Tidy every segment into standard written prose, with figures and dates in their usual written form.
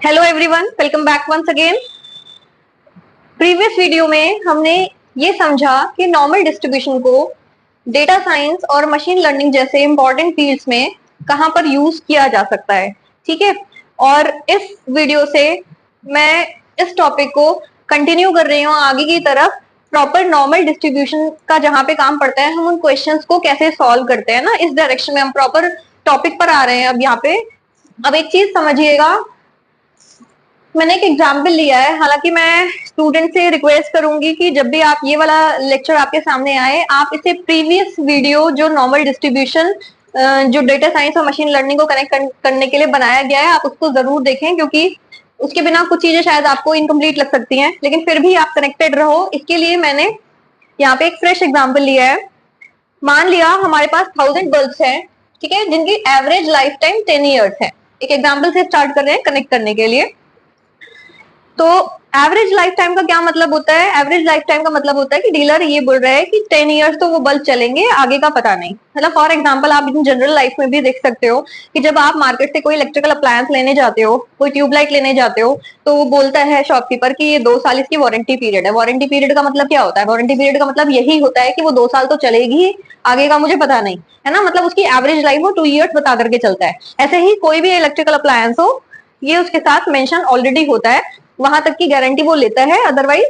Hello everyone, welcome back once again. Previous video में हमने ये समझा कि नॉर्मल डिस्ट्रीब्यूशन को डेटा साइंस और मशीन लर्निंग जैसे इंपॉर्टेंट फील्ड्स में कहां पर यूज किया जा सकता है। ठीक है, और इस वीडियो से मैं इस टॉपिक को कंटिन्यू कर रही हूँ आगे की तरफ। प्रॉपर नॉर्मल डिस्ट्रीब्यूशन का जहां पे काम पड़ता है, हम उन क्वेश्चंस को कैसे सॉल्व करते हैं ना, इस डायरेक्शन में हम प्रॉपर टॉपिक पर आ रहे हैं अब यहाँ पे। अब एक चीज समझिएगा, मैंने एक एग्जाम्पल लिया है। हालांकि मैं स्टूडेंट से रिक्वेस्ट करूंगी कि जब भी आप ये वाला लेक्चर आपके सामने आए, आप इसे प्रीवियस वीडियो जो नॉर्मल डिस्ट्रीब्यूशन जो डेटा साइंस और मशीन लर्निंग को कनेक्ट करने के लिए बनाया गया है, आप उसको जरूर देखें, क्योंकि उसके बिना कुछ चीजें शायद आपको इनकम्प्लीट लग सकती हैं, लेकिन फिर भी आप कनेक्टेड रहो। इसके लिए मैंने यहाँ पे एक फ्रेश एग्जाम्पल लिया है। मान लिया हमारे पास 1000 बल्ब्स हैं, ठीक है, जिनकी एवरेज लाइफ टाइम 10 ईयर्स है। एक एग्जाम्पल से स्टार्ट कर रहे हैं कनेक्ट करने के लिए। तो एवरेज लाइफ टाइम का क्या मतलब होता है? एवरेज लाइफ टाइम का मतलब होता है कि डीलर ये बोल रहा है कि 10 ईयर्स तो वो बल्ब चलेंगे, आगे का पता नहीं। मतलब फॉर एग्जांपल आप इन जनरल लाइफ में भी देख सकते हो कि जब आप मार्केट से कोई इलेक्ट्रिकल अप्लायंस लेने जाते हो, कोई ट्यूबलाइट लेने जाते हो, तो वो बोलता है शॉपकीपर कि ये 2 साल इसकी वारंटी पीरियड है। वारंटी पीरियड का मतलब क्या होता है? वारंटी पीरियड का मतलब यही होता है कि वो 2 साल तो चलेगी, आगे का मुझे पता नहीं, है ना। मतलब उसकी एवरेज लाइफ वो 2 ईयर्स बता करके चलता है। ऐसे ही कोई भी इलेक्ट्रिकल अप्लायंस हो, ये उसके साथ मेंशन ऑलरेडी होता है, वहां तक की गारंटी वो लेता है, अदरवाइज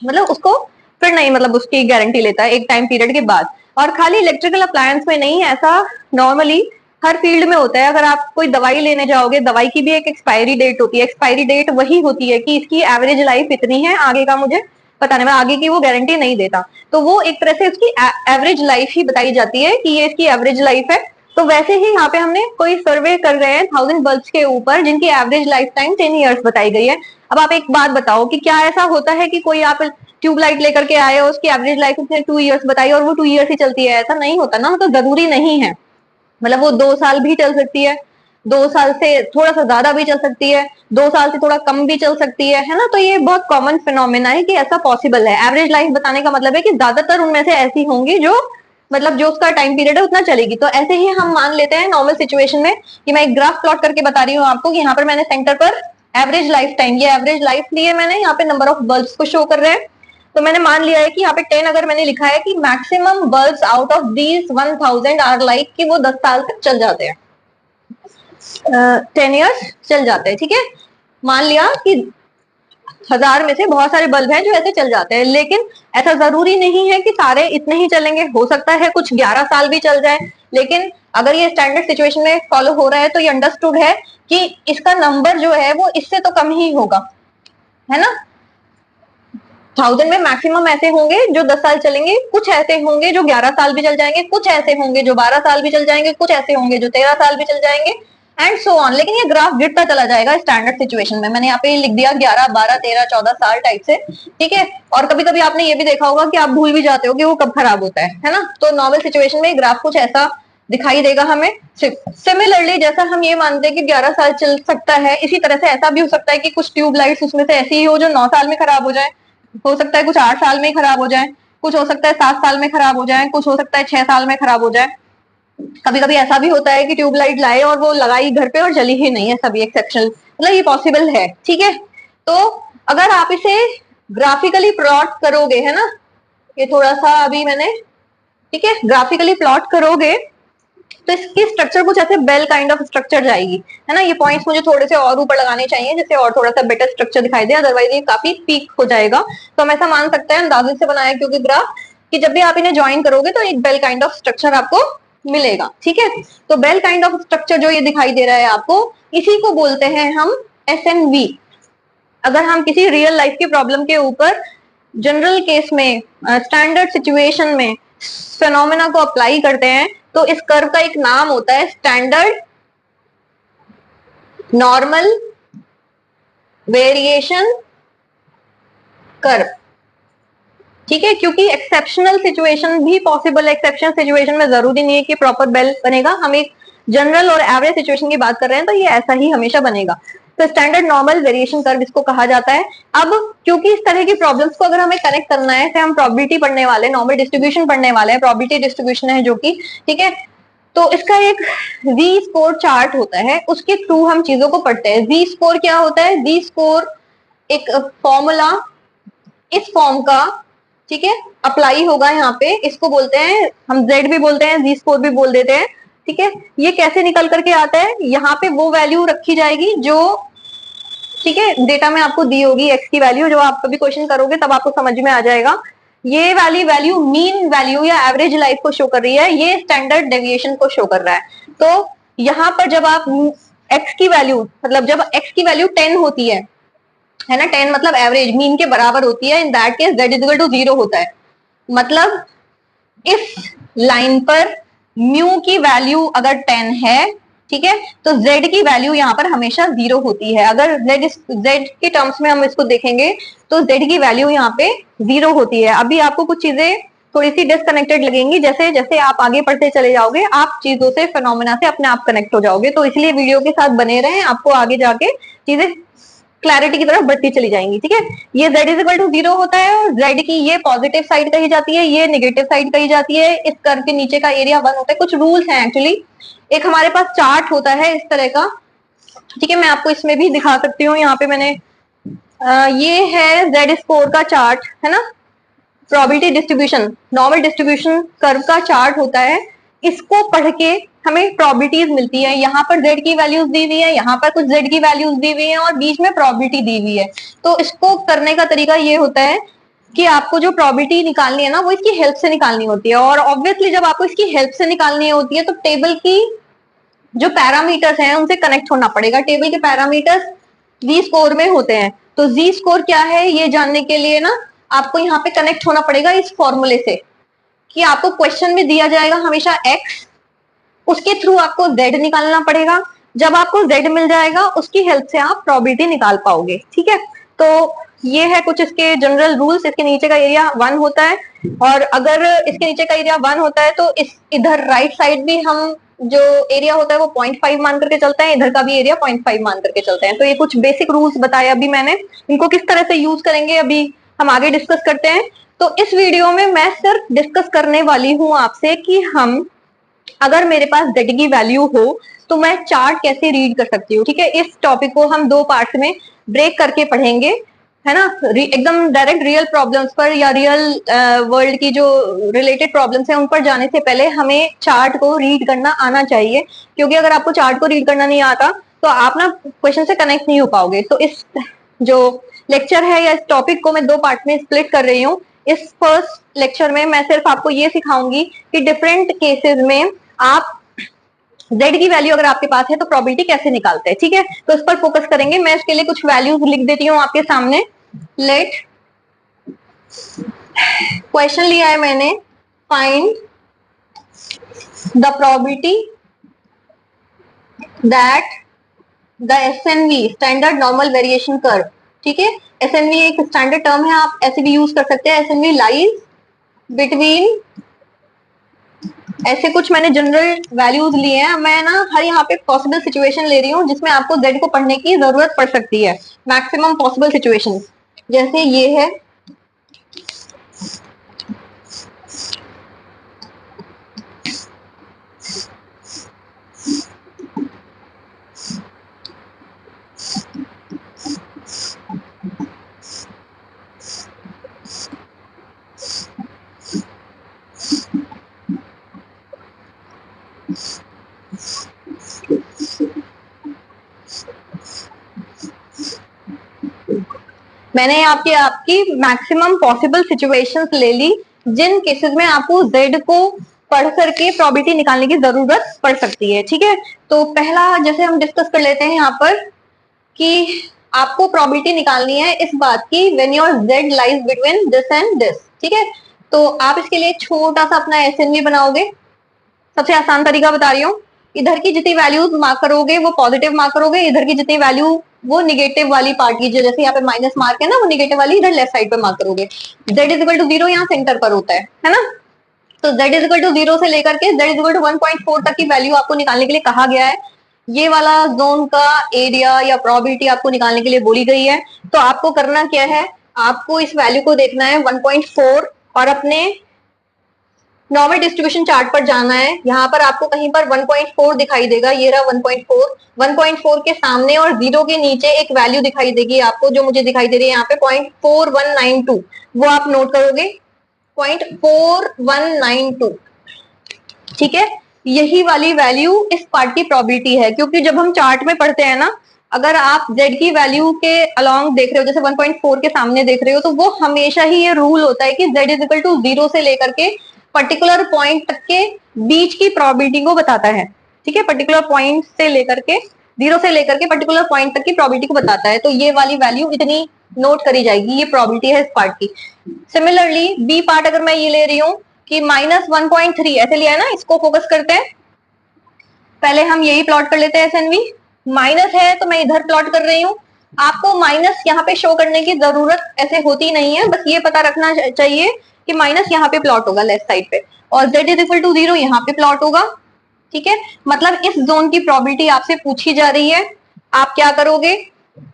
मतलब उसको फिर नहीं, मतलब उसकी गारंटी लेता है एक टाइम पीरियड के बाद। और खाली इलेक्ट्रिकल अप्लायंस में नहीं, ऐसा नॉर्मली हर फील्ड में होता है। अगर आप कोई दवाई लेने जाओगे, दवाई की भी एक एक्सपायरी डेट होती है। एक्सपायरी डेट वही होती है कि इसकी एवरेज लाइफ इतनी है, आगे का मुझे पता नहीं, मैं आगे की वो गारंटी नहीं देता। तो वो एक तरह से उसकी एवरेज लाइफ ही बताई जाती है कि ये इसकी एवरेज लाइफ है। तो वैसे ही यहाँ पे हमने कोई सर्वे कर रहे हैं 1000 बल्ब्स के ऊपर, जिनकी एवरेज लाइफ टाइम 10 ईयर्स बताई गई है। अब आप एक बात बताओ कि क्या ऐसा होता है कि कोई आप ट्यूबलाइट लेकर के आए हो, उसकी एवरेज लाइफ उसने 2 ईयर्स बताई और वो 2 ईयर्स ही चलती है? ऐसा नहीं होता ना, तो जरूरी नहीं है। मतलब वो 2 साल भी चल सकती है, 2 साल से थोड़ा सा ज्यादा भी चल सकती है, 2 साल से थोड़ा कम भी चल सकती है ना। तो ये बहुत कॉमन फिनोमेना है कि ऐसा पॉसिबल है। एवरेज लाइफ बताने का मतलब है कि ज्यादातर उनमें से ऐसी होंगी जो मतलब जो उसका टाइम पीरियड है उतना चलेगी। तो ऐसे ही हम मान लेते हैं नॉर्मल सिचुएशन में कि मैं एक ग्राफ प्लॉट करके बता रही हूँ आपको कि यहाँ पर मैंने सेंटर पर एवरेज लाइफ टाइम, ये एवरेज लाइफ लिए मैंने, यहाँ पे नंबर ऑफ बल्ब्स को शो कर रहे हैं। तो मैंने मान लिया है कि यहाँ पे 10 अगर मैंने लिखा है कि maximum bulbs out of these 1000 are like कि वो 10 साल तक चल जाते हैं, 10 ईयर्स चल जाते हैं। ठीक है, मान लिया कि 1000 में से बहुत सारे बल्ब हैं जो ऐसे चल जाते हैं, लेकिन ऐसा जरूरी नहीं है कि सारे इतने ही चलेंगे। हो सकता है कुछ 11 साल भी चल जाए, लेकिन अगर ये स्टैंडर्ड सिचुएशन में फॉलो हो रहा है तो ये अंडरस्टूड है कि इसका नंबर जो है वो इससे तो कम ही होगा, है ना। 1000 में मैक्सिमम ऐसे होंगे जो 10 साल चलेंगे, कुछ ऐसे होंगे जो 11 साल भी चल जाएंगे, कुछ ऐसे होंगे जो 12 साल भी चल जाएंगे, कुछ ऐसे होंगे जो 13 साल भी चल जाएंगे, एंड सो ऑन। लेकिन ये ग्राफ गिरता चला जाएगा स्टैंडर्ड सिचुएशन में। मैंने यहाँ पे लिख दिया 11, 12, 13, 14 साल टाइप से, ठीक है। और कभी कभी आपने ये भी देखा होगा कि आप भूल भी जाते हो कि वो कब खराब होता है ना। तो नॉर्मल सिचुएशन में ग्राफ कुछ ऐसा दिखाई देगा हमें। सिमिलरली जैसा हम ये मानते हैं कि 11 साल चल सकता है, इसी तरह से ऐसा भी हो सकता है कि कुछ ट्यूबलाइट्स उसमें से ऐसी ही हो जो 9 साल में खराब हो जाए, हो सकता है कुछ 8 साल में ही खराब हो जाए, कुछ हो सकता है 7 साल में खराब हो जाए, कुछ हो सकता है 6 साल में खराब हो जाए। कभी कभी ऐसा भी होता है कि ट्यूबलाइट लाए और वो लगाई घर पे और चली ही नहीं है, सभी एक्सेप्शनल, मतलब ये पॉसिबल है। ठीक है, तो अगर आप इसे ग्राफिकली प्लॉट करोगे, है ना, ये थोड़ा सा अभी मैंने, ठीक है, ग्राफिकली प्लॉट करोगे तो इसकी स्ट्रक्चर कुछ ऐसे बेल काइंड ऑफ स्ट्रक्चर जाएगी, है ना। ये पॉइंट्स मुझे थोड़े से और ऊपर लगाने चाहिए जिससे और थोड़ा सा बेटर स्ट्रक्चर दिखाई दे, अदरवाइज ये काफी पीक हो जाएगा। तो हम ऐसा मान सकते हैं, अंदाजे से बनाया क्योंकि ग्राफ, कि जब भी आप इन्हें ज्वाइन करोगे तो एक बेल काइंड ऑफ स्ट्रक्चर आपको मिलेगा। ठीक है, तो बेल काइंड ऑफ स्ट्रक्चर जो ये दिखाई दे रहा है आपको, इसी को बोलते हैं हम SNV। अगर हम किसी रियल लाइफ की प्रॉब्लम के ऊपर जनरल केस में, स्टैंडर्ड सिचुएशन में फेनोमेना को अप्लाई करते हैं, तो इस कर्व का एक नाम होता है स्टैंडर्ड नॉर्मल वेरिएशन कर्व। ठीक है, क्योंकि एक्सेप्शनल सिचुएशन भी पॉसिबल है। एक्सेप्शनल सिचुएशन में जरूरी नहीं है कि प्रॉपर बेल बनेगा। हम एक जनरल और एवरेज सिचुएशन की बात कर रहे हैं, तो ये ऐसा ही हमेशा बनेगा। तो स्टैंडर्ड नॉर्मल वेरिएशन कर्व इसको कहा जाता है। अब क्योंकि इस तरह की प्रॉब्लम्स को अगर हमें कनेक्ट करना है, हम प्रोबेबिलिटी पढ़ने वाले, नॉर्मल डिस्ट्रीब्यूशन पढ़ने वाले हैं, प्रोबेबिलिटी डिस्ट्रीब्यूशन है जो कि, ठीक है, तो इसका एक जी स्कोर चार्ट होता है, उसके थ्रू हम चीजों को पढ़ते हैं। जी स्कोर क्या होता है? जी स्कोर एक फॉर्मूला इस फॉर्म का, ठीक है, अप्लाई होगा यहाँ पे। इसको बोलते हैं हम जेड भी बोलते हैं, जी स्कोर भी बोल देते हैं, ठीक है। ये कैसे निकल करके आता है? यहाँ पे वो वैल्यू रखी जाएगी जो, ठीक है, डेटा में आपको दी होगी एक्स की वैल्यू, जो आप कभी क्वेश्चन करोगे तब आपको समझ में आ जाएगा। ये वाली वैल्यू मीन वैल्यू या एवरेज लाइफ को शो कर रही है, ये स्टैंडर्ड डेविएशन को शो कर रहा है। तो यहाँ पर जब आप एक्स की वैल्यू, मतलब जब एक्स की वैल्यू 10 होती है ना, 10 मतलब एवरेज मीन के बराबर होती है, in that case z equal to 0 होता है। मतलब इस लाइन पर म्यू की वैल्यू अगर 10 है, ठीक है, तो z की वैल्यू यहाँ पर हमेशा 0 होती है। अगर z के टर्म्स में हम इसको देखेंगे तो z की वैल्यू यहाँ पे 0 होती है। अभी आपको कुछ चीजें थोड़ी सी डिस्कनेक्टेड लगेंगी, जैसे जैसे आप आगे पढ़ते चले जाओगे आप चीजों से, फिनोमेना से अपने आप कनेक्ट हो जाओगे। तो इसलिए वीडियो के साथ बने रहें, आपको आगे जाके चीजें क्लैरिटी की तरफ बढ़ती चली जाएंगी, ठीक है। ये z इज इक्वल टू 0 होता है और z की ये पॉजिटिव साइड कही जाती है, ये नेगेटिव साइड कही जाती है। इस कर्व के नीचे का एरिया 1 होता है। कुछ रूल्स हैं एक्चुअली। एक हमारे पास चार्ट होता है इस तरह का, ठीक है, मैं आपको इसमें भी दिखा सकती हूँ। यहाँ पे मैंने ये है z स्कोर का चार्ट, है ना, probability distribution, normal distribution curve का चार्ट होता है। इसको पढ़ के हमें प्रोबेबिलिटीज मिलती है। यहाँ पर z की वैल्यूज दी हुई है, यहाँ पर कुछ z की वैल्यूज दी हुई है और बीच में प्रोबेबिलिटी दी हुई है। तो इसको करने का तरीका ये होता है कि आपको जो प्रोबेबिलिटी निकालनी है ना, वो इसकी हेल्प से निकालनी होती है। और ऑब्वियसली जब आपको इसकी हेल्प से निकालनी होती है तो टेबल की जो पैरामीटर्स हैं उनसे कनेक्ट होना पड़ेगा। टेबल के पैरामीटर्स जी स्कोर में होते हैं। तो जी स्कोर क्या है ये जानने के लिए ना आपको यहाँ पे कनेक्ट होना पड़ेगा इस फॉर्मूले से, कि आपको क्वेश्चन में दिया जाएगा हमेशा x, उसके थ्रू आपको z निकालना पड़ेगा। जब आपको z मिल जाएगा उसकी हेल्प से आप प्रोबेबिलिटी निकाल पाओगे, ठीक है। तो ये है कुछ इसके जनरल रूल्स। इसके नीचे का एरिया 1 होता है और अगर इसके नीचे का एरिया 1 होता है तो इस इधर राइट साइड भी हम जो एरिया होता है वो 0.5 मान करके चलते हैं, इधर का भी एरिया 0.5 मान करके चलते हैं। तो ये कुछ बेसिक रूल्स बताए अभी मैंने, इनको किस तरह से यूज करेंगे अभी हम आगे डिस्कस करते हैं। तो इस वीडियो में मैं सिर्फ डिस्कस करने वाली हूं आपसे कि हम, अगर मेरे पास z की वैल्यू हो तो मैं चार्ट कैसे रीड कर सकती हूँ, ठीक है। इस टॉपिक को हम 2 पार्ट में ब्रेक करके पढ़ेंगे, है ना। एकदम डायरेक्ट रियल प्रॉब्लम्स पर या रियल वर्ल्ड की जो रिलेटेड प्रॉब्लम्स हैं उन पर जाने से पहले हमें चार्ट को रीड करना आना चाहिए, क्योंकि अगर आपको चार्ट को रीड करना नहीं आता तो आप ना क्वेश्चन से कनेक्ट नहीं हो पाओगे। तो इस जो लेक्चर है या इस टॉपिक को मैं 2 पार्ट में स्प्लिट कर रही हूँ। इस फर्स्ट लेक्चर में मैं सिर्फ आपको ये सिखाऊंगी कि डिफरेंट केसेस में आप z की वैल्यू अगर आपके पास है तो प्रोबेबिलिटी कैसे निकालते हैं, ठीक है। तो इस पर फोकस करेंगे। मैं इसके लिए कुछ वैल्यूज लिख देती हूँ आपके सामने। लेट क्वेश्चन लिया है मैंने, find the probability that the SNV, standard normal variation curve, ठीक है। एसएनवी एक स्टैंडर्ड टर्म है, आप ऐसे भी यूज कर सकते हैं। एसएनवी लाइज बिटवीन, ऐसे कुछ मैंने जनरल वैल्यूज लिए हैं। मैं ना हर यहाँ पे पॉसिबल सिचुएशन ले रही हूँ जिसमें आपको z को पढ़ने की जरूरत पड़ सकती है, मैक्सिमम पॉसिबल सिचुएशन। जैसे ये है, मैंने आपकी मैक्सिमम पॉसिबल सिचुएशंस ले ली जिन केसेस में आपको z को पढ़ करके प्रोबेबिलिटी निकालने की जरूरत पड़ सकती है, ठीक है। तो पहला जैसे हम डिस्कस कर लेते हैं यहाँ पर कि आपको प्रोबेबिलिटी निकालनी है इस बात की when your z lies between this and this, ठीक है। तो आप इसके लिए छोटा सा अपना एसएनवी बनाओगे। सबसे आसान तरीका बता रही हूँ, इधर की जितनी वैल्यूज मार्क करोगे वो पॉजिटिव मार्क करोगे, इधर की जितनी वैल्यू वो निगेटिव वाली पार्ट की, जो जैसे यहाँ पे माइनस मार्क है ना, वो निगेटिव वाली इधर लेफ्ट साइड पे मार्क करोगे। z इज इक्वल टू 0 यहाँ सेंटर पर होता है ना। तो z इज इक्वल टू 0 से लेकर के z इज इक्वल टू 1.4 तक की वैल्यू आपको निकालने के लिए कहा गया है। ये वाला जोन का एरिया या प्रोबेबिलिटी आपको निकालने के लिए बोली गई है। तो आपको करना क्या है, आपको इस वैल्यू को देखना है 1.4 और अपने नॉर्मल डिस्ट्रीब्यूशन चार्ट पर जाना है। यहाँ पर आपको कहीं पर 1.4 दिखाई देगा, ये रहा 1.4। 1.4 के सामने और 0 के नीचे एक वैल्यू दिखाई देगी आपको, जो मुझे दिखाई दे रही है यहाँ पे 0.4192, वो आप नोट करोगे 0.4192। ठीक है, यही वाली वैल्यू इस पार्ट की प्रोबेबिलिटी है, क्योंकि जब हम चार्ट में पढ़ते हैं ना, अगर आप z की वैल्यू के अलोंग देख रहे हो, जैसे 1.4 के सामने देख रहे हो, तो वो हमेशा ही ये रूल होता है कि z इज इक्वल टू 0 से लेकर के पर्टिकुलर पॉइंट तक के बीच की प्रोबेबिलिटी को बताता है। ठीक है, पर्टिकुलर पॉइंट से लेकर के 0 से लेकर के पर्टिकुलर पॉइंट तक की प्रोबेबिलिटी को बताता है। तो ये वाली वैल्यू इतनी नोट करी जाएगी, ये प्रोबेबिलिटी है इस पार्ट की। सिमिलरली बी पार्ट अगर मैं ये ले रही हूँ कि -1.3 ऐसे लिया है ना, इसको फोकस करते हैं। पहले हम यही प्लॉट कर लेते हैं, एसएनवी माइनस है तो मैं इधर प्लॉट कर रही हूँ। आपको माइनस यहाँ पे शो करने की जरूरत ऐसे होती नहीं है, बस ये पता रखना चाहिए कि माइनस यहाँ पे प्लॉट होगा लेफ्ट साइड पे, और z इज इक्वल टू 0 यहाँ पे प्लॉट होगा। ठीक है, मतलब इस जोन की प्रोबेबिलिटी आपसे पूछी जा रही है। आप क्या करोगे,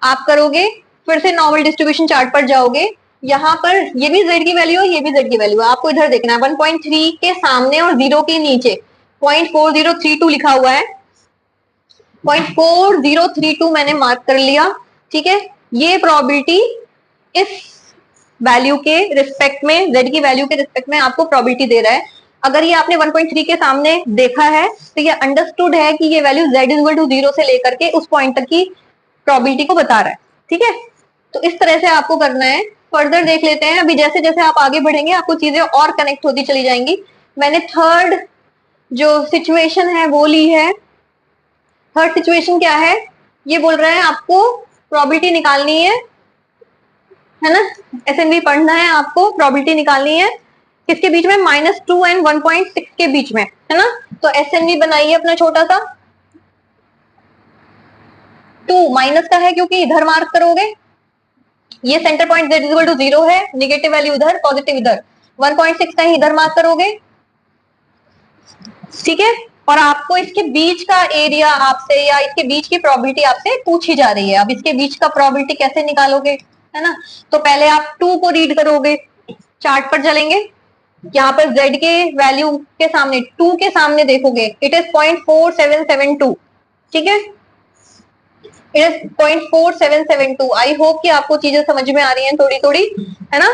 आप करोगे फिर से नॉर्मल डिस्ट्रीब्यूशन चार्ट पर जाओगे। यहाँ पर ये भी z की वैल्यू है, ये भी z की वैल्यू है, आपको इधर देखना है 1.3 के सामने और 0 के नीचे 0.4032 लिखा हुआ है। 0.4032 मैंने मार्क कर लिया। ठीक है, ये प्रोबेबिलिटी इस वैल्यू के रिस्पेक्ट में, z की वैल्यू के रिस्पेक्ट में आपको प्रोबेबिलिटी दे रहा है। अगर ये आपने 1.3 के सामने देखा है तो ये अंडरस्टूड है कि ये वैल्यू z इक्वल टू 0 से लेकर के उस पॉइंट तक की प्रोबेबिलिटी को बता रहा है। ठीक है, तो इस तरह से आपको करना है। फर्दर देख लेते हैं, अभी जैसे जैसे आप आगे बढ़ेंगे आपको चीजें और कनेक्ट होती चली जाएंगी। मैंने थर्ड जो सिचुएशन है वो ली है। थर्ड सिचुएशन क्या है, ये बोल रहा है आपको प्रोबेबिलिटी निकालनी है ना, एसएनवी पढ़ना है, आपको प्रोबेबिलिटी निकालनी है किसके बीच में, -2 एंड 1.6 के बीच में, है ना। तो एसएनवी बनाइए अपना छोटा सा। 2 माइनस का है क्योंकि इधर मार्क करोगे, ये centre point z equal to 0 है, निगेटिव वैल्यू इधर, पॉजिटिव इधर, 1.6 कहीं इधर मार्क करोगे। ठीक है, और आपको इसके बीच का एरिया आपसे या इसके बीच की प्रोबेबिलिटी आपसे पूछी जा रही है। अब इसके बीच का प्रोबेबिलिटी कैसे निकालोगे, है ना। तो पहले आप 2 को रीड करोगे, चार्ट पर चलेंगे, यहाँ पर z के वैल्यू के सामने 2 के सामने देखोगे, इट इज 0.4772। ठीक है, इट इज 0.4772। आई होप कि आपको चीजें समझ में आ रही हैं थोड़ी थोड़ी, है ना।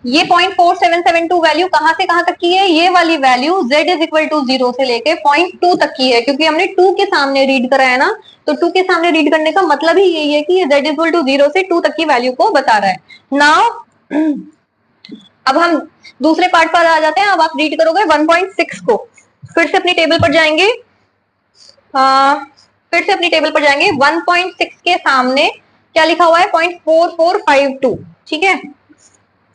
ये 0.4772 वैल्यू कहां से कहां तक की है, ये वाली value z is equal to 0 से लेके 0.2 तक की है, क्योंकि हमने 2 के सामने रीड करा है ना। तो 2 के सामने रीड करने का मतलब ही यही है कि ये z इज इक्वल टू 0 से 2 तक की वैल्यू को बता रहा है। नाउ अब हम दूसरे पार्ट पर आ जाते हैं। अब आप रीड करोगे 1.6 को, फिर से अपनी टेबल पर जाएंगे, फिर से अपनी टेबल पर जाएंगे। 1.6 के सामने क्या लिखा हुआ है, 0.4452। ठीक है,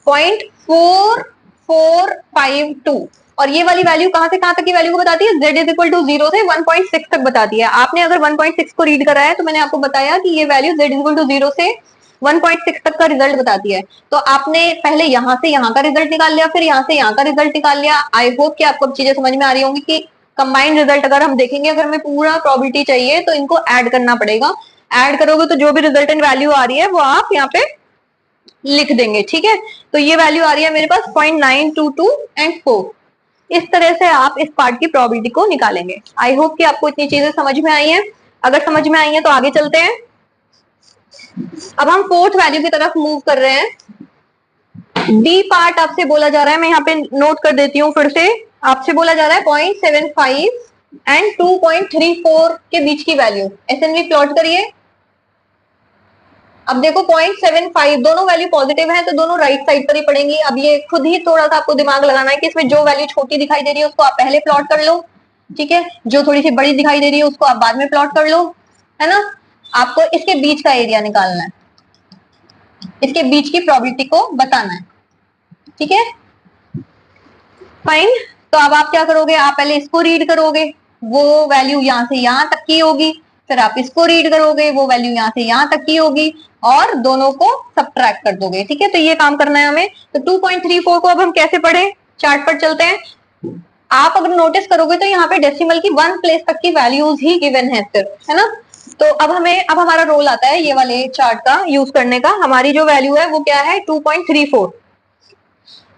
0.4452, और ये वाली वैल्यू कहां से कहां तक की वैल्यू को बताती है, z इज इक्वल टू 0 से 1.6 तक बताती है। आपने अगर 1.6 को रीड करा है तो मैंने आपको बताया कि ये value z is equal to 0 से 1.6 तक का रिजल्ट बताती है। तो आपने पहले यहां से यहां का रिजल्ट निकाल लिया, फिर यहां से यहां का रिजल्ट निकाल लिया। आई होप कि आपको चीजें समझ में आ रही होंगी कि कंबाइंड रिजल्ट अगर हम देखेंगे, अगर हमें पूरा प्रोबेबिलिटी चाहिए तो इनको ऐड करना पड़ेगा। ऐड करोगे तो जो भी रिजल्टेंट वैल्यू आ रही है वो आप यहाँ पे लिख देंगे। ठीक है, तो ये वैल्यू आ रही है मेरे पास 0.922 एंड 4। इस तरह से आप इस पार्ट की प्रोबेबिलिटी को निकालेंगे। आई होप कि आपको इतनी चीजें समझ में आई हैं। अगर समझ में आई हैं तो आगे चलते हैं। अब हम फोर्थ वैल्यू की तरफ मूव कर रहे हैं। डी पार्ट आपसे बोला जा रहा है, मैं यहाँ पे नोट कर देती हूँ फिर से। आपसे बोला जा रहा है 0.75 एंड 2.34 के बीच की वैल्यू। एसएनवी प्लॉट करिए। अब देखो 0.75 दोनों वैल्यू पॉजिटिव है तो दोनों राइट साइड पर ही पड़ेंगी। अब ये खुद ही थोड़ा सा आपको दिमाग लगाना है कि इसमें जो वैल्यू छोटी दिखाई दे रही है उसको आप पहले प्लॉट कर लो। ठीक है, जो थोड़ी सी बड़ी दिखाई दे रही है उसको आप बाद में प्लॉट कर लो, है ना। आपको इसके बीच का एरिया निकालना है, इसके बीच की प्रोबेबिलिटी को बताना है। ठीक है, फाइन। तो अब आप क्या करोगे, आप पहले इसको रीड करोगे, वो वैल्यू यहाँ से यहाँ तक की होगी, फिर आप इसको रीड करोगे, वो वैल्यू यहाँ से यहाँ तक की होगी, और दोनों को सबट्रैक्ट कर दोगे। ठीक है, तो ये काम करना है हमें। तो 2.34 को अब हम कैसे पढ़े, चार्ट पर चलते हैं। आप अगर नोटिस करोगे तो यहाँ पे डेसिमल की 1 प्लेस तक की वैल्यूज ही गिवन है सिर्फ, है ना। तो अब हमारा रोल आता है ये वाले चार्ट का यूज करने का। हमारी जो वैल्यू है वो क्या है, 2.34।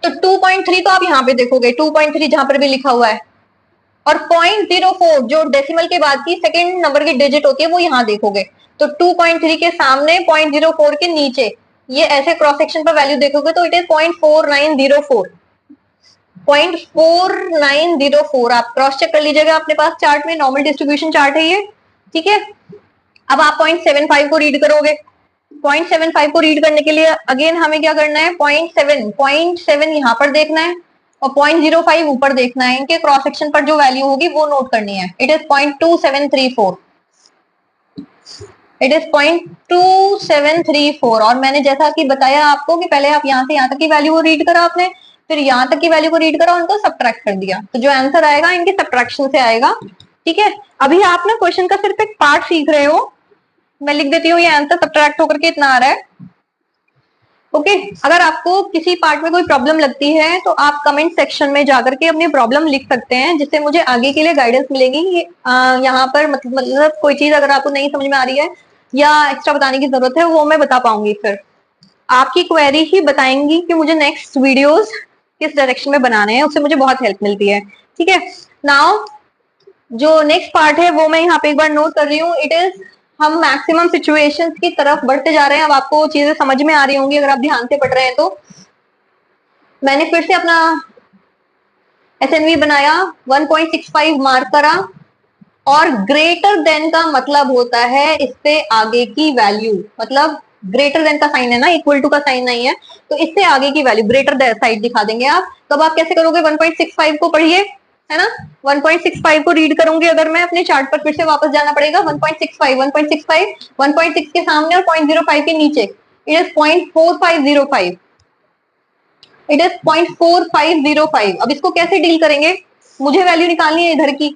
तो 2.3 तो आप यहाँ पे देखोगे, 2.3 जहां पर भी लिखा हुआ है, और 0.04 जो डेसिमल के बाद की सेकंड नंबर की डिजिट होती है वो यहाँ देखोगे। तो 2.3 के सामने 0.04 के नीचे ये ऐसे क्रॉस सेक्शन पर वैल्यू देखोगे तो इट इज 0.4904। 0.4904 आप क्रॉस चेक कर लीजिएगा अपने पास चार्ट में, नॉर्मल डिस्ट्रीब्यूशन चार्ट है ये, ठीक है। अब आप 0.75 को रीड करोगे। 0.75 को रीड करने के लिए अगेन हमें क्या करना है, 0.7 यहाँ पर देखना है और 0.05 ऊपर देखना है। इनके क्रॉस सेक्शन पर जो वैल्यू होगी वो नोट करनी है। It is 0.2734, it is 0.2734। और मैंने जैसा कि बताया आपको कि पहले आप यहाँ से यहाँ तक की वैल्यू को रीड करा आपने, फिर यहाँ तक की वैल्यू को रीड करा, उनको सब्ट्रैक्ट कर दिया, तो जो आंसर आएगा इनके सब्ट्रैक्शन से आएगा, ठीक है। अभी आप ना क्वेश्चन का सिर्फ एक पार्ट सीख रहे हो, मैं लिख देती हूँ ये आंसर सब्ट्रैक्ट होकर के इतना आ रहा है, ओके। अगर आपको किसी पार्ट में कोई प्रॉब्लम लगती है तो आप कमेंट सेक्शन में जाकर के अपनी प्रॉब्लम लिख सकते हैं, जिससे मुझे आगे के लिए गाइडेंस मिलेगी। यहाँ पर मतलब कोई चीज अगर आपको नहीं समझ में आ रही है या एक्स्ट्रा बताने की जरूरत है वो मैं बता पाऊंगी, फिर आपकी क्वेरी ही बताएंगी कि मुझे नेक्स्ट वीडियोस किस डायरेक्शन में बनाने हैं, उससे मुझे बहुत हेल्प मिलती है, ठीक है। नाउ जो नेक्स्ट पार्ट है वो मैं यहाँ पे एक बार नोट कर रही हूँ। इट इज, हम मैक्सिमम सिचुएशंस की तरफ बढ़ते जा रहे हैं। अब आपको चीजें समझ में आ रही होंगी अगर आप ध्यान से पढ़ रहे हैं तो। मैंने फिर से अपना एसएनवी बनाया, 1.65 मार्क करा, और ग्रेटर देन का मतलब होता है इससे आगे की वैल्यू, मतलब ग्रेटर देन का साइन है ना, इक्वल टू का साइन नहीं है, तो इससे आगे की वैल्यू ग्रेटर साइड दिखा देंगे आप। तो अब आप कैसे करोगे, 1.65 को पढ़िए, है ना। 1.65 को रीड करूंगी अगर मैं, अपने चार्ट पर फिर से वापस जाना पड़ेगा। 1.65 1.65 1.6 के सामने और 0.05 के नीचे, इट इज 0.4505, इट इज 0.4505। अब इसको कैसे डील करेंगे, मुझे वैल्यू निकालनी है इधर की,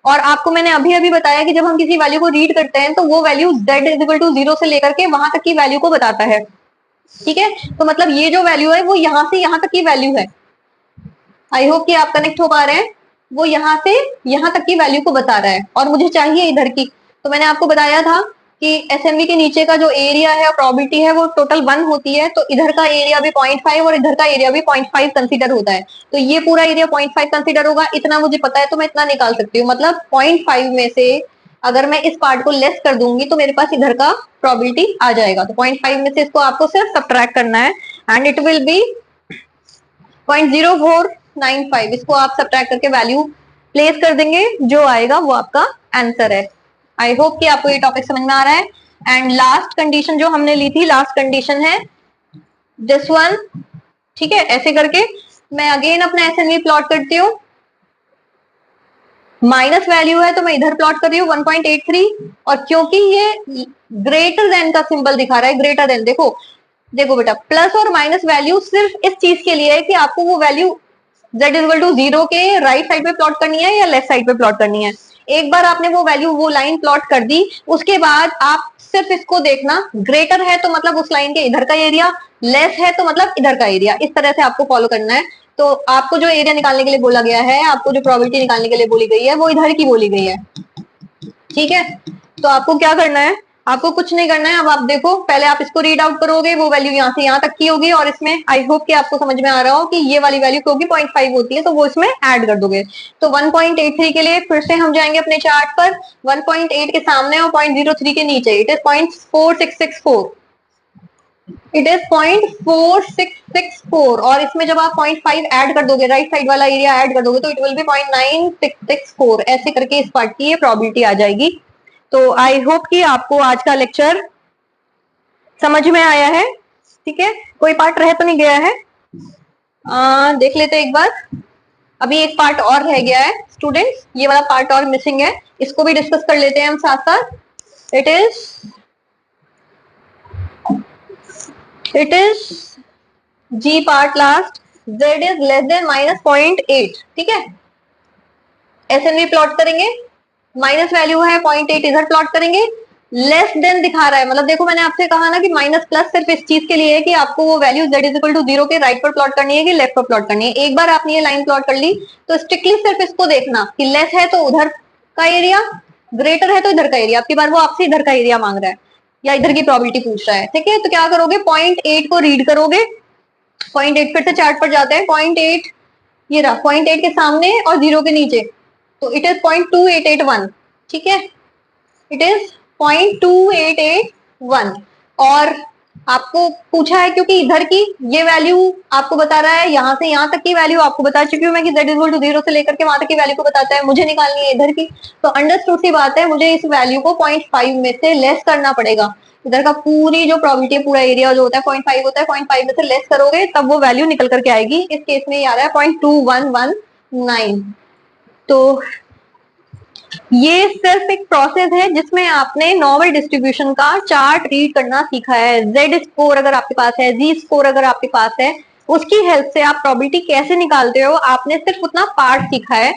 और आपको मैंने अभी अभी बताया कि जब हम किसी वैल्यू को रीड करते हैं तो वो value z is equal to 0 से लेकर के वहां तक की वैल्यू को बताता है, ठीक है। तो मतलब ये जो वैल्यू है वो यहाँ से यहाँ तक की वैल्यू है। आई होप कि आप कनेक्ट हो पा रहे हैं। वो यहाँ से यहाँ तक की वैल्यू को बता रहा है और मुझे चाहिए इधर की। तो मैंने आपको बताया था कि एसएमवी के नीचे का जो एरिया है और प्रोबेबिलिटी है वो टोटल 1 होती है, तो इधर का एरिया भी 0.5 और इधर का एरिया भी 0.5 कंसीडर होता है। तो ये पूरा एरिया 0.5 कंसीडर होगा, इतना मुझे पता है तो मैं इतना निकाल सकती हूँ। मतलब 0.5 में से अगर मैं इस पार्ट को लेस कर दूंगी तो मेरे पास इधर का प्रोबेबिलिटी आ जाएगा। तो 0.5 में से इसको आपको सिर्फ सब्ट्रैक्ट करना है एंड इट विल बी 0.0495। इसको आप सब्ट्रैक्ट करके वैल्यू प्लेस कर देंगे, जो आएगा वो आपका आंसर है। आई होप कि आपको ये टॉपिक समझ में आ रहा है। एंड लास्ट कंडीशन जो हमने ली थी, लास्ट कंडीशन है दिस वन, ठीक है। ऐसे करके मैं अगेन अपना एसएनवी प्लॉट करती हूँ, माइनस वैल्यू है तो मैं इधर प्लॉट कर रही हूँ 1.83, और क्योंकि ये ग्रेटर देन का सिंबल दिखा रहा है, ग्रेटर देन, देखो देखो बेटा, प्लस और माइनस वैल्यू सिर्फ इस चीज के लिए है कि आपको वो value z is equal to 0 के राइट साइड पे प्लॉट करनी है या लेफ्ट साइड पे प्लॉट करनी है। एक बार आपने वो वैल्यू, वो लाइन प्लॉट कर दी, उसके बाद आप सिर्फ इसको देखना, ग्रेटर है तो मतलब उस लाइन के इधर का एरिया, लेस है तो मतलब इधर का एरिया, इस तरह से आपको फॉलो करना है। तो आपको जो एरिया निकालने के लिए बोला गया है, आपको जो प्रोबेबिलिटी निकालने के लिए बोली गई है, वो इधर की बोली गई है, ठीक है। तो आपको क्या करना है, आपको कुछ नहीं करना है। अब आप देखो, पहले आप इसको रीड आउट करोगे, वो वैल्यू यहाँ से यहाँ तक की होगी, और इसमें आई होप कि आपको समझ में आ रहा हो कि ये वाली वैल्यू क्योंकि 0.5 होती है तो वो इसमें ऐड कर दोगे। तो 1.83 के लिए फिर से हम जाएंगे अपने चार्ट पर, 1.8 के सामने और 0.03 के नीचे, इट इज 0.4664, इट इज 0.4664, और इसमें जब आप 0.5 ऐड कर दोगे, राइट साइड वाला एरिया ऐड कर दोगे, तो इट विल बी 0.9664। ऐसे करके इस पार्ट की ये प्रोबेबिलिटी आ जाएगी। तो आई होप कि आपको आज का लेक्चर समझ में आया है, ठीक है। कोई पार्ट रह तो नहीं गया है, देख लेते एक बार। अभी एक पार्ट और रह गया है स्टूडेंट्स, ये वाला पार्ट और मिसिंग है, इसको भी डिस्कस कर लेते हैं हम साथ साथ। It is G part last, z is less than -0.8, ठीक है। एसएनवी प्लॉट करेंगे, माइनस वैल्यू है 0.8, इधर प्लॉट करेंगे, लेस देन दिखा रहा है, मतलब देखो मैंने आपसे कहा ना कि माइनस प्लस सिर्फ इस चीज के लिए है कि आपको वो value z is equal to 0 के राइट पर प्लॉट करनी है कि लेफ्ट पर प्लॉट करनी है। एक बार आपने ये लाइन प्लॉट कर ली तो स्ट्रिक्टली सिर्फ इसको देखना कि लेस है तो उधर का एरिया, ग्रेटर है तो इधर का एरिया। आपकी बार वो आपसे इधर का एरिया मांग रहा है या इधर की प्रोबेबिलिटी पूछ रहा है, ठीक है। तो क्या करोगे, 0.8 को रीड करोगे, 0.8 फिर से चार्ट पर जाते हैं। 0.8 ये रहा, 0.8 के सामने और 0 के नीचे, तो इट इज 0.2881। ठीक है, इट इज 0.2881। और आपको पूछा है क्योंकि इधर की ये वैल्यू आपको बता रहा है, यहां से यहां तक की वैल्यू आपको बता चुकी हूँ मैं कि z इक्वल टू 0 से लेकर के वहां तक की वैल्यू को बताता है, मुझे निकालनी है इधर की। तो अंडरस्टूड सी बात है, मुझे इस वैल्यू को 0.5 में से लेस करना पड़ेगा। इधर का पूरी जो प्रोबेबिलिटी है, पूरा एरिया जो होता है 0.5 होता है, 0.5 में से लेस करोगे तब वो वैल्यू निकल करके आएगी। इस केस में ये आ रहा है 0.2119। तो ये सिर्फ एक प्रोसेस है जिसमें आपने नॉर्मल डिस्ट्रीब्यूशन का चार्ट रीड करना सीखा है। जेड स्कोर अगर आपके पास है, जी स्कोर अगर आपके पास है, उसकी हेल्प से आप प्रोबेबिलिटी कैसे निकालते हो, आपने सिर्फ उतना पार्ट सीखा है।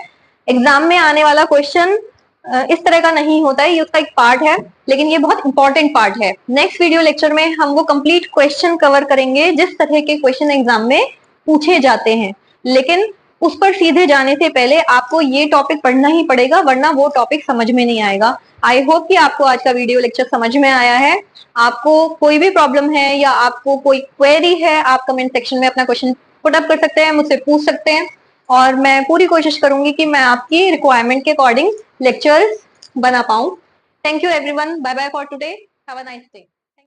एग्जाम में आने वाला क्वेश्चन इस तरह का नहीं होता है, ये उसका एक पार्ट है, लेकिन ये बहुत इंपॉर्टेंट पार्ट है। नेक्स्ट वीडियो लेक्चर में हम वो कंप्लीट क्वेश्चन कवर करेंगे जिस तरह के क्वेश्चन एग्जाम में पूछे जाते हैं, लेकिन उस पर सीधे जाने से पहले आपको ये टॉपिक पढ़ना ही पड़ेगा, वरना वो टॉपिक समझ में नहीं आएगा। आई होप कि आपको आज का वीडियो लेक्चर समझ में आया है। आपको कोई भी प्रॉब्लम है या आपको कोई क्वेरी है, आप कमेंट सेक्शन में अपना क्वेश्चन पुट अप कर सकते हैं, मुझसे पूछ सकते हैं, और मैं पूरी कोशिश करूंगी कि मैं आपकी रिक्वायरमेंट के अकॉर्डिंग लेक्चर्स बना पाऊं। Thank you everyone, bye bye for today, have a nice day.